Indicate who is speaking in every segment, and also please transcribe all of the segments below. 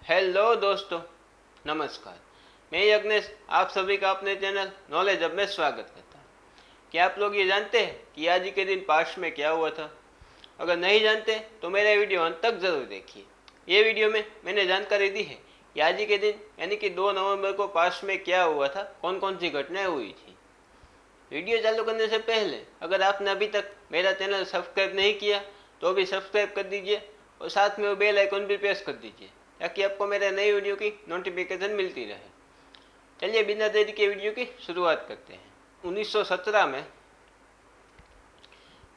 Speaker 1: Hello दोस्तों, नमस्कार। मैं यज्ञेश आप सभी का अपने चैनल नॉलेज अब में स्वागत करता हूँ। क्या आप लोग ये जानते हैं कि आज के दिन पास्ट में क्या हुआ था? अगर नहीं जानते तो मेरा वीडियो अंत तक जरूर देखिए। ये वीडियो में मैंने जानकारी दी है कि आज के दिन यानी कि 2 नवंबर को पास्ट में क्या हुआ था, कौन कौन सी घटनाएं हुई थी। वीडियो चालू करने से पहले अगर आपने अभी तक मेरा चैनल सब्सक्राइब नहीं किया तो भी सब्सक्राइब कर दीजिए और साथ में वो बेल आइकन भी प्रेस कर दीजिए ताकि आपको मेरे नई वीडियो की नोटिफिकेशन मिलती रहे। चलिए बिना देरी के वीडियो की शुरुआत करते हैं। 1917 में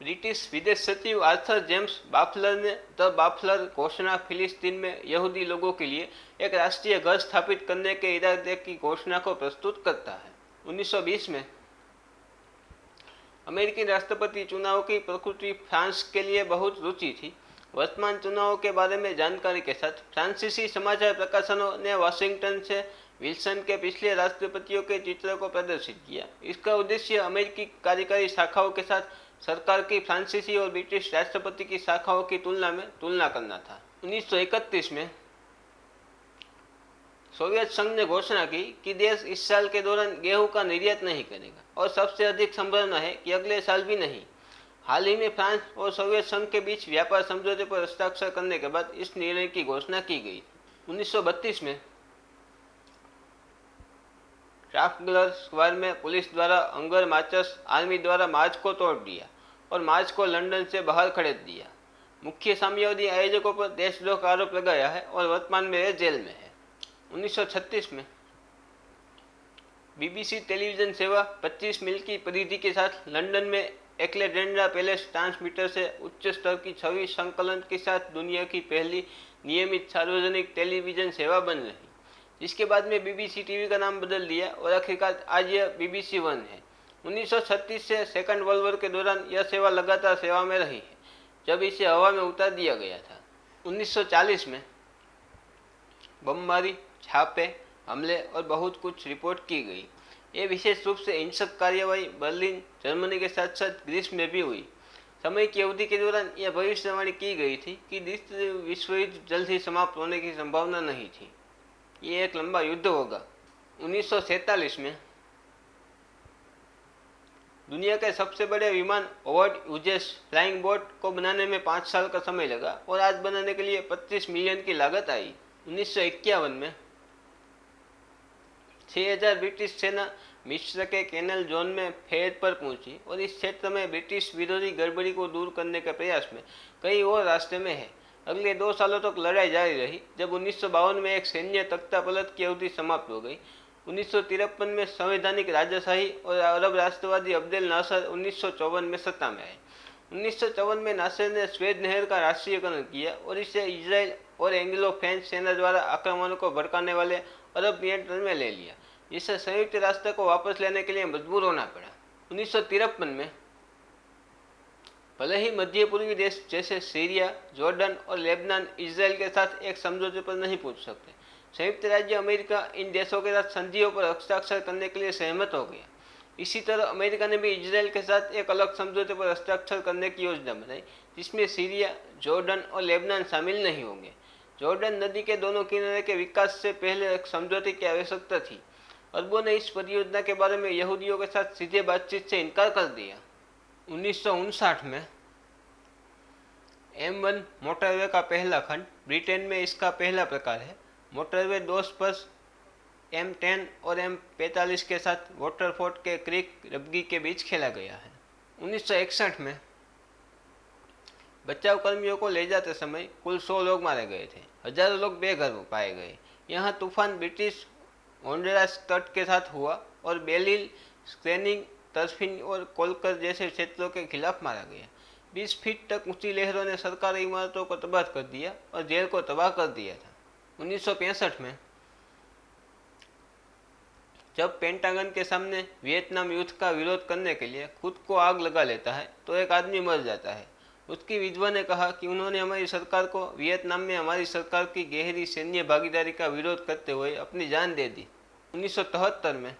Speaker 1: ब्रिटिश विदेश सचिव आर्थर जेम्स बाफलर ने द बाफलर घोषणा फिलिस्तीन में यहूदी लोगों के लिए एक राष्ट्रीय घर स्थापित करने के इरादे की घोषणा को प्रस्तुत करता है। 1920 में अमेरिकी राष्ट्रपति चुनाव की प्रकृति फ्रांस के लिए बहुत रुचि थी। वर्तमान चुनावों के बारे में जानकारी के साथ फ्रांसीसी समाचार प्रकाशनों ने वाशिंगटन से विल्सन के पिछले राष्ट्रपतियों के चित्रों को प्रदर्शित किया। इसका उद्देश्य अमेरिकी कार्यकारी शाखाओं के साथ सरकार की फ्रांसीसी और ब्रिटिश राष्ट्रपति की शाखाओं की तुलना में तुलना करना था। 1931 में सोवियत संघ ने घोषणा की कि देश इस साल के दौरान गेहूं का निर्यात नहीं करेगा और सबसे अधिक संभावना है कि अगले साल भी नहीं। हाल ही में फ्रांस और सोवियत संघ के बीच व्यापार समझौते पर हस्ताक्षर करने के बाद इस निर्णय की घोषणा की गई। 1932 में ट्राफल्गर स्क्वायर में पुलिस द्वारा अंगर मार्चर्स आर्मी द्वारा मार्च को तोड़ दिया और मार्च को लंदन से बाहर खड़ेद दिया। मुख्य साम्यवादी आयोजकों पर देशद्रोह का आरोप लगाया है और वर्तमान में वे जेल में है। 1936 में बीबीसी टेलीविजन सेवा 25 मील की परिधि के साथ लंदन में एक्लेडेंड्रा पैलेस ट्रांसमीटर से उच्च स्तर की छवि संकलन के साथ दुनिया की पहली नियमित सार्वजनिक टेलीविजन सेवा बन रही, जिसके बाद में बीबीसी टीवी का नाम बदल दिया और आखिरकार आज यह बीबीसी वन है। 1936 से सेकंड वर्ल्ड वॉर के दौरान यह सेवा लगातार सेवा में रही है, जब इसे हवा में उतार दिया गया था। 1940 में बमबारी, छापे, हमले और बहुत कुछ रिपोर्ट की गई। ये विशेष रूप से हिंसक कार्यवाही बर्लिन, जर्मनी के साथ साथ ग्रीस में भी हुई। समय की अवधि के दौरान यह भविष्यवाणी की गई थी कि द्वितीय विश्व युद्ध जल्द ही समाप्त होने की संभावना नहीं थी। ये एक लंबा युद्ध होगा। 1947 में दुनिया के सबसे बड़े विमान होवर्ड ह्यूजेस फ्लाइंग बोट को बनाने में 5 साल का समय लगा और आज बनाने के लिए 25 मिलियन की लागत आई। 1951 में 6000 ब्रिटिश सेना मिस्र के कैनल जोन में फेर पर पहुंची और इस क्षेत्र में ब्रिटिश विरोधी गड़बड़ी को दूर करने के प्रयास में कई और रास्ते में है। अगले 2 सालों तक लड़ाई जारी रही, जब 1952 में एक सैन्य तख्तापलट की अवधि समाप्त हो गई। 1953 में संवैधानिक राजाशाही और अरब राष्ट्रवादी अब्देल नासर 1954 में सत्ता में आए। 1954 में नासर ने स्वेद नहर का राष्ट्रीयकरण किया और इसे इजराइल और एंग्लो फ्रेंच सेना द्वारा आक्रमणों को भड़काने वाले अरब नियंत्रण में ले लिया, जिससे संयुक्त राष्ट्र को वापस लेने के लिए मजबूर होना पड़ा। 1953 में भले ही मध्य पूर्वी देश जैसे सीरिया, जॉर्डन और लेबनान इजराइल के साथ एक समझौते पर नहीं पहुंच सकते, संयुक्त राज्य अमेरिका इन देशों के साथ संधियों पर हस्ताक्षर करने के लिए सहमत हो गया। इसी तरह अमेरिका ने भी इजराइल के साथ एक अलग समझौते पर हस्ताक्षर करने की योजना बनाई, जिसमें सीरिया, जॉर्डन और लेबनान शामिल नहीं होंगे। जॉर्डन नदी के दोनों किनारे के विकास से पहले एक समझौते की आवश्यकता थी। अरबों ने इस परियोजना के बारे में यहूदियों के साथ सीधे बातचीत से इनकार कर दिया। 1959 में M1 मोटरवे का पहला खंड, ब्रिटेन में इसका पहला प्रकार है। मोटरवे 2 स्पर्श M10 और M45 के साथ वॉटरफोर्ड के क्रीक रग्बी के बीच खेला गया है। 1961 में बचाव कर्मियों को ले जाते समय कुल 100 लोग मारे गए थे, हजारों लोग बेघर पाए गए। यहाँ तूफान ब्रिटिश होंडुरास तट के साथ हुआ और बेलिल, स्क्रेनिंग, तरफिन और कोलकर जैसे क्षेत्रों के खिलाफ मारा गया। 20 फीट तक ऊंची लहरों ने सरकारी इमारतों को तबाह कर दिया और जेल को तबाह कर दिया था। 1965 में जब पेंटागन के सामने वियतनाम युद्ध का विरोध करने के लिए खुद को आग लगा लेता है तो एक आदमी मर जाता है। उसकी विधवा ने कहा कि उन्होंने हमारी सरकार को वियतनाम में हमारी सरकार की गहरी सैन्य भागीदारी का विरोध करते हुए अपनी जान दे दी। 1973 में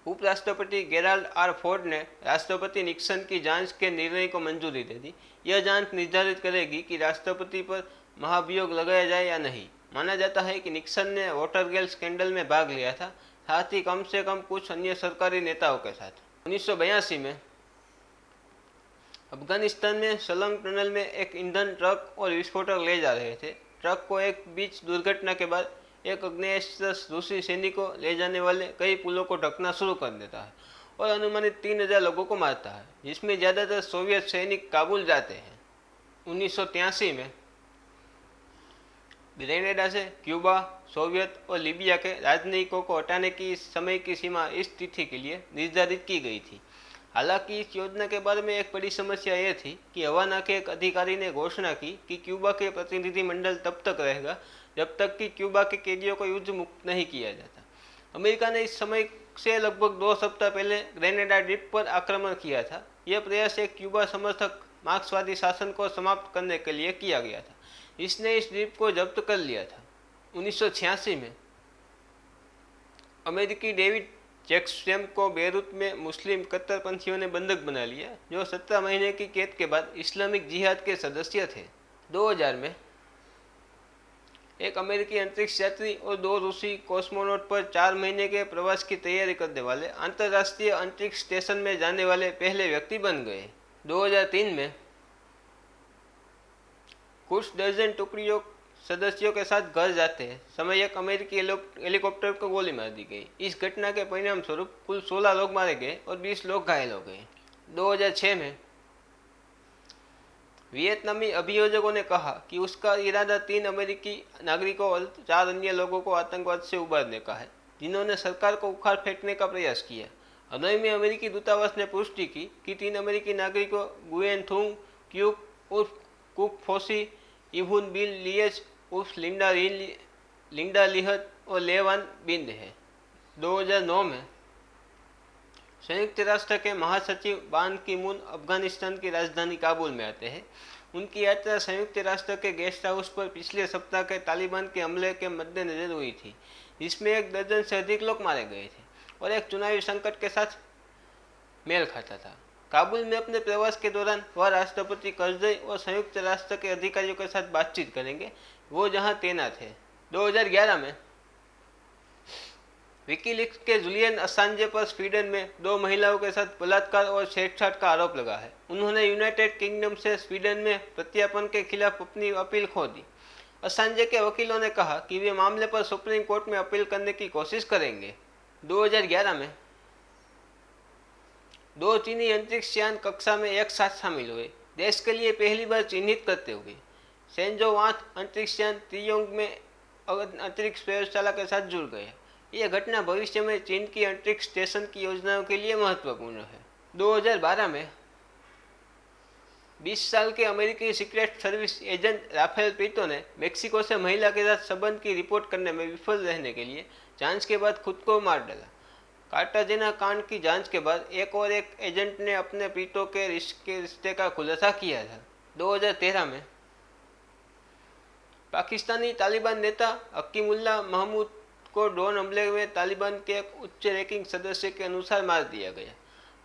Speaker 1: उपराष्ट्रपति गेराल्ड आर फोर्ड ने राष्ट्रपति निक्सन की जांच के निर्णय को मंजूरी दे दी। यह जांच निर्धारित करेगी कि राष्ट्रपति पर महाभियोग लगाया जाए या नहीं। माना जाता है कि निक्सन ने वाटरगेट स्कैंडल में भाग लिया था, साथ ही कम से कम कुछ अन्य सरकारी नेताओं के साथ। 1982 में अफगानिस्तान में सलंग टनल में एक ईंधन ट्रक और विस्फोटक ले जा रहे थे। ट्रक को एक बीच दुर्घटना के बाद एक आग्नेयास्त्र रूसी सैनिकों ले जाने वाले कई पुलों को ढकना शुरू कर देता है और अनुमानित 3000 लोगों को मारता है, जिसमें ज़्यादातर सोवियत सैनिक काबुल जाते हैं। 1983 में ग्रेनेडा से क्यूबा, सोवियत और लीबिया के राजनयिकों को हटाने की समय की सीमा इस तिथि के लिए निर्धारित की गई थी। हालांकि इस योजना के बारे में एक बड़ी समस्या यह थी कि हवाना के एक अधिकारी ने घोषणा की कि क्यूबा के प्रतिनिधिमंडल तब तक रहेगा जब तक कि क्यूबा के कैदियों को युद्ध मुक्त नहीं किया जाता। अमेरिका ने इस समय से लगभग 2 सप्ताह पहले ग्रेनेडा द्वीप पर आक्रमण किया था। यह प्रयास एक क्यूबा समर्थक मार्क्सवादी शासन को समाप्त करने के लिए किया गया था। इसने इस द्वीप को जब्त कर लिया था। 1986 में अमेरिकी डेविड जैक्सम को बेरूत में मुस्लिम कट्टरपंथियों ने बंधक बना लिया, जो 17 महीने की कैद के बाद इस्लामिक जिहाद के सदस्य थे। 2000 में एक अमेरिकी अंतरिक्ष यात्री और 2 रूसी कॉस्मोनॉट पर 4 महीने के प्रवास की तैयारी करने वाले अंतर्राष्ट्रीय अंतरिक्ष स्टेशन में जाने वाले पहले व्यक्ति बन गए। 2003 में कुछ दर्जन टुकड़ियों सदस्यों के साथ घर जाते हैं समय एक अमेरिकी हेलीकॉप्टर को गोली मार दी गई। इस घटना के परिणाम स्वरूप कुल 16 लोग मारे गए और 20 लोग घायल हो गए। 2006 में वियतनामी अभियोजकों ने कहा कि उसका इरादा 3 अमेरिकी नागरिकों और 4 अन्य लोगों को आतंकवाद से उबारने का है, जिन्होंने सरकार को उखाड़ फेंकने का प्रयास किया। हनोई में अमेरिकी दूतावास ने पुष्टि की कि 3 अमेरिकी नागरिकों गुएन थुंग क्यूक उर्फ कुक फोसी, इवुन बिल लियज उर्फ लिंडा लिहत और लेवान बिंद है। 2009 में संयुक्त राष्ट्र के महासचिव बान की मून अफगानिस्तान की राजधानी काबुल में आते हैं। उनकी यात्रा संयुक्त राष्ट्र के गेस्ट हाउस पर पिछले सप्ताह के तालिबान के हमले के मद्देनजर हुई थी, जिसमें 1 दर्जन से अधिक लोग मारे गए थे और एक चुनावी संकट के साथ मेल खाता था। काबुल में अपने प्रवास के दौरान वह राष्ट्रपति करज़ई और संयुक्त राष्ट्र के अधिकारियों के साथ बातचीत करेंगे, वो जहां तैनात है। 2011 में विकीलीक्स के जूलियन असांजे पर स्वीडन में 2 महिलाओं के साथ बलात्कार और छेड़छाड़ का आरोप लगा है। उन्होंने यूनाइटेड किंगडम से स्वीडन में प्रत्यार्पण के खिलाफ अपनी अपील खो दी। असांजे के वकीलों ने कहा कि वे मामले पर सुप्रीम कोर्ट में अपील करने की कोशिश करेंगे। 2011 में 2 चीनी अंतरिक्ष यान कक्षा में एक साथ शामिल हुए, देश के लिए पहली बार चिन्हित करते हुए। सेंजो 8 अंतरिक्ष यान त्रियोंग में अंतरिक्ष प्रयोगशाला के साथ जुड़ गए। यह घटना भविष्य में चीन की अंतरिक्ष स्टेशन की योजनाओं के लिए महत्वपूर्ण है। 2012 में 20 साल के अमेरिकी secret service agent Rafael Prieto ने मेक्सिको से महिला के साथ संबंध की रिपोर्ट करने में विफल रहने के लिए जांच के बाद खुद को मार डाला। कार्टाजेना कांड की जांच के बाद एक एजेंट ने अपने प्रीतो के रिश्ते का खुलासा किया था। 2013 में पाकिस्तानी तालिबान नेता हकीमुल्लाह महमूद को ड्रोन हमले में तालिबान के एक उच्च रैंकिंग सदस्य के अनुसार मार दिया गया।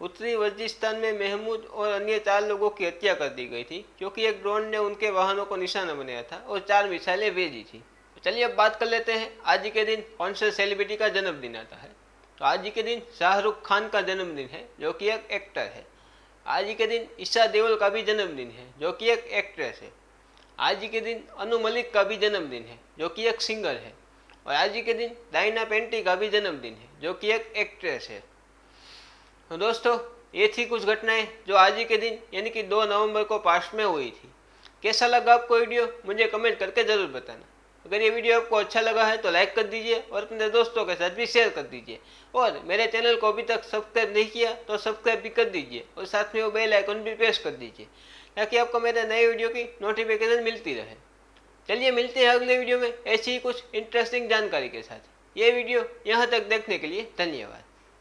Speaker 1: उत्तरी वजीरिस्तान में महमूद और अन्य 4 लोगों की हत्या कर दी गई थी, क्योंकि एक ड्रोन ने उनके वाहनों को निशाना बनाया था और 4 मिसाइलें भेजी थी। चलिए अब बात कर लेते हैं आज के दिन कौन से सेलिब्रिटी का जन्मदिन आता है। तो आज के दिन शाहरुख खान का जन्मदिन है, जो कि एक एक्टर है। आज के दिन ईशा देओल का भी जन्मदिन है, जो कि एक एक्ट्रेस है। आज के दिन अनु मलिक का भी जन्मदिन है, जो कि एक सिंगर है। और आज के दिन डायना पेंटी का भी जन्मदिन है, जो कि एक एक्ट्रेस है। तो दोस्तों, ये थी कुछ घटनाएं जो आज के दिन यानी कि 2 नवंबर को पास्ट में हुई थी। कैसा लगा आपको वीडियो, मुझे कमेंट करके ज़रूर बताना। अगर ये वीडियो आपको अच्छा लगा है तो लाइक कर दीजिए और अपने दोस्तों के साथ भी शेयर कर दीजिए। और मेरे चैनल को अभी तक सब्सक्राइब नहीं किया तो सब्सक्राइब भी कर दीजिए और साथ में वो बेल आइकन भी प्रेस कर दीजिए, ताकि आपको मेरे नए वीडियो की नोटिफिकेशन मिलती रहे। चलिए मिलते हैं अगले वीडियो में ऐसी ही कुछ इंटरेस्टिंग जानकारी के साथ। ये वीडियो यहाँ तक देखने के लिए धन्यवाद।